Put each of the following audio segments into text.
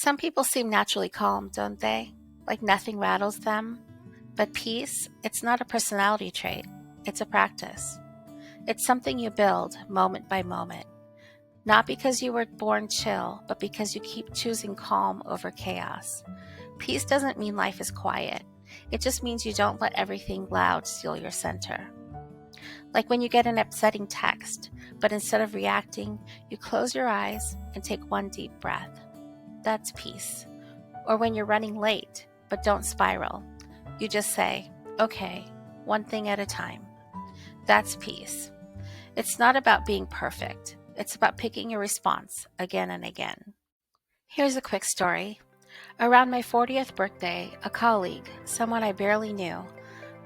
Some people seem naturally calm, don't they? Like nothing rattles them. But peace, it's not a personality trait, it's a practice. It's something you build moment by moment. Not because you were born chill, but because you keep choosing calm over chaos. Peace doesn't mean life is quiet. It just means you don't let everything loud steal your center. Like when you get an upsetting text, but instead of reacting, you close your eyes and take one deep breath. That's peace. Or when you're running late, but don't spiral. You just say, okay, one thing at a time. That's peace. It's not about being perfect. It's about picking your response again and again. Here's a quick story. Around my 40th birthday, a colleague, someone I barely knew,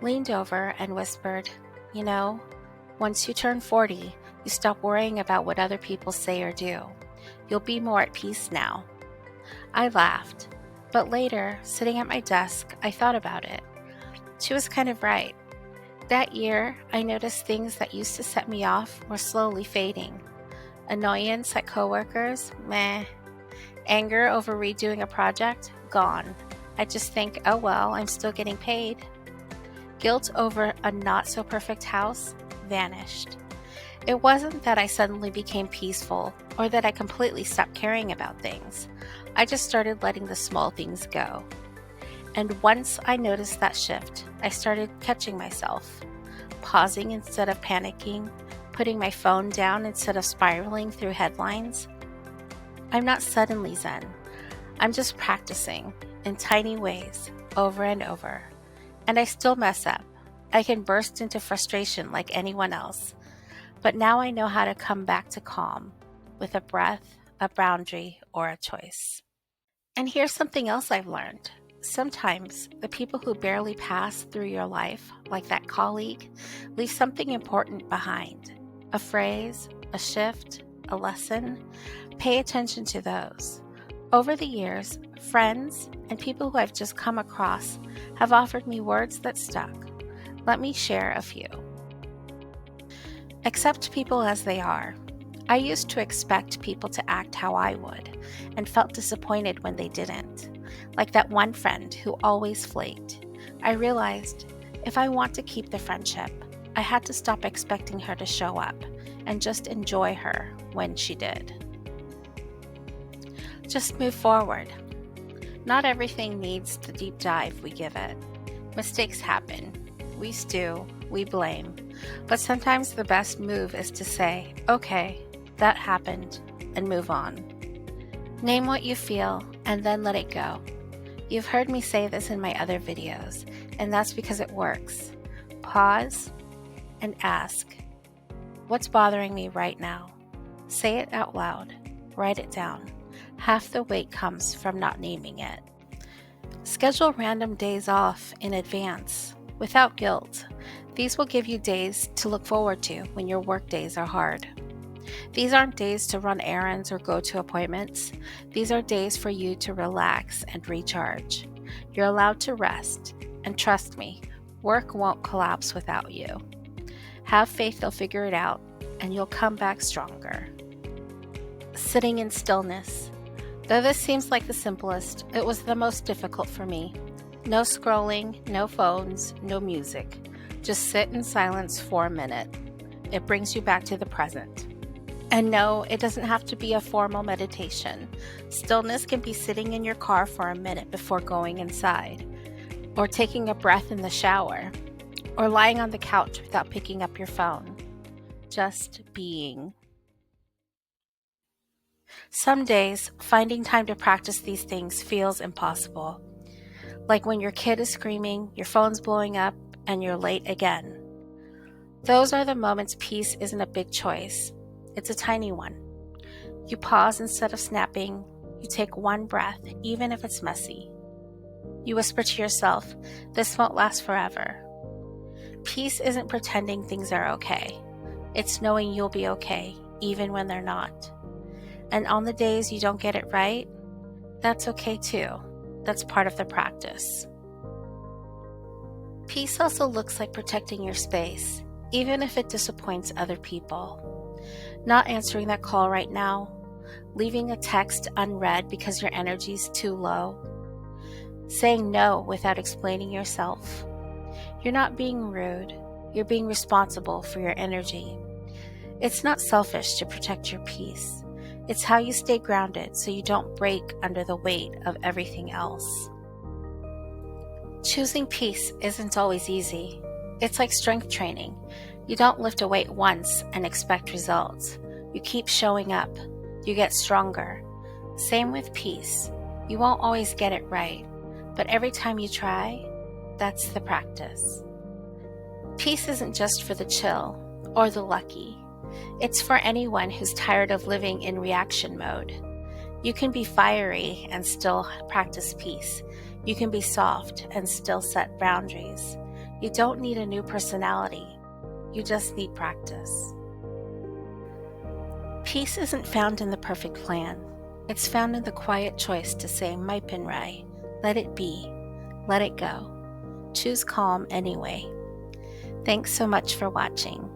leaned over and whispered, "You know, once you turn 40, you stop worrying about what other people say or do. You'll be more at peace now." I laughed, but later, sitting at my desk, I thought about it. She was kind of right. That year, I noticed things that used to set me off were slowly fading. Annoyance at coworkers? Meh. Anger over redoing a project? Gone. I just think, oh well, I'm still getting paid. Guilt over a not-so-perfect house? Vanished. It wasn't that I suddenly became peaceful or that I completely stopped caring about things. I just started letting the small things go. And once I noticed that shift, I started catching myself, pausing instead of panicking, putting my phone down instead of spiraling through headlines. I'm not suddenly Zen. I'm just practicing in tiny ways over and over. And I still mess up. I can burst into frustration like anyone else. But now I know how to come back to calm with a breath, a boundary, or a choice. And here's something else I've learned. Sometimes the people who barely pass through your life, like that colleague, leave something important behind. A phrase, a shift, a lesson. Pay attention to those. Over the years, friends and people who I've just come across have offered me words that stuck. Let me share a few. Accept people as they are. I used to expect people to act how I would, and felt disappointed when they didn't. Like that one friend who always flaked. I realized if I want to keep the friendship, I had to stop expecting her to show up and just enjoy her when she did. Just move forward. Not everything needs the deep dive we give it. Mistakes happen. We stew, we blame. But sometimes the best move is to say, okay, that happened, and move on. Name what you feel, and then let it go. You've heard me say this in my other videos, and that's because it works. Pause and ask, what's bothering me right now? Say it out loud. Write it down. Half the weight comes from not naming it. Schedule random days off in advance, without guilt. These will give you days to look forward to when your work days are hard. These aren't days to run errands or go to appointments. These are days for you to relax and recharge. You're allowed to rest, and trust me, work won't collapse without you. Have faith they'll figure it out, and you'll come back stronger. Sitting in stillness. Though this seems like the simplest, it was the most difficult for me. No scrolling, no phones, no music. Just sit in silence for a minute. It brings you back to the present. And no, it doesn't have to be a formal meditation. Stillness can be sitting in your car for a minute before going inside, or taking a breath in the shower, or lying on the couch without picking up your phone. Just being. Some days, finding time to practice these things feels impossible. Like when your kid is screaming, your phone's blowing up, and you're late again. Those are the moments peace isn't a big choice. It's a tiny one. You pause instead of snapping. You take one breath, even if it's messy. You whisper to yourself, this won't last forever. Peace isn't pretending things are okay. It's knowing you'll be okay, even when they're not. And on the days you don't get it right, that's okay too. That's part of the practice. Peace also looks like protecting your space, even if it disappoints other people. Not answering that call right now, leaving a text unread because your energy's too low, saying no without explaining yourself. You're not being rude, you're being responsible for your energy. It's not selfish to protect your peace. It's how you stay grounded so you don't break under the weight of everything else. Choosing peace isn't always easy. It's like strength training. You don't lift a weight once and expect results. You keep showing up. You get stronger. Same with peace. You won't always get it right, but every time you try, that's the practice. Peace isn't just for the chill or the lucky. It's for anyone who's tired of living in reaction mode. You can be fiery and still practice peace. You can be soft and still set boundaries. You don't need a new personality. You just need practice. Peace isn't found in the perfect plan. It's found in the quiet choice to say Maipinrai, let it be, let it go. Choose calm anyway. Thanks so much for watching.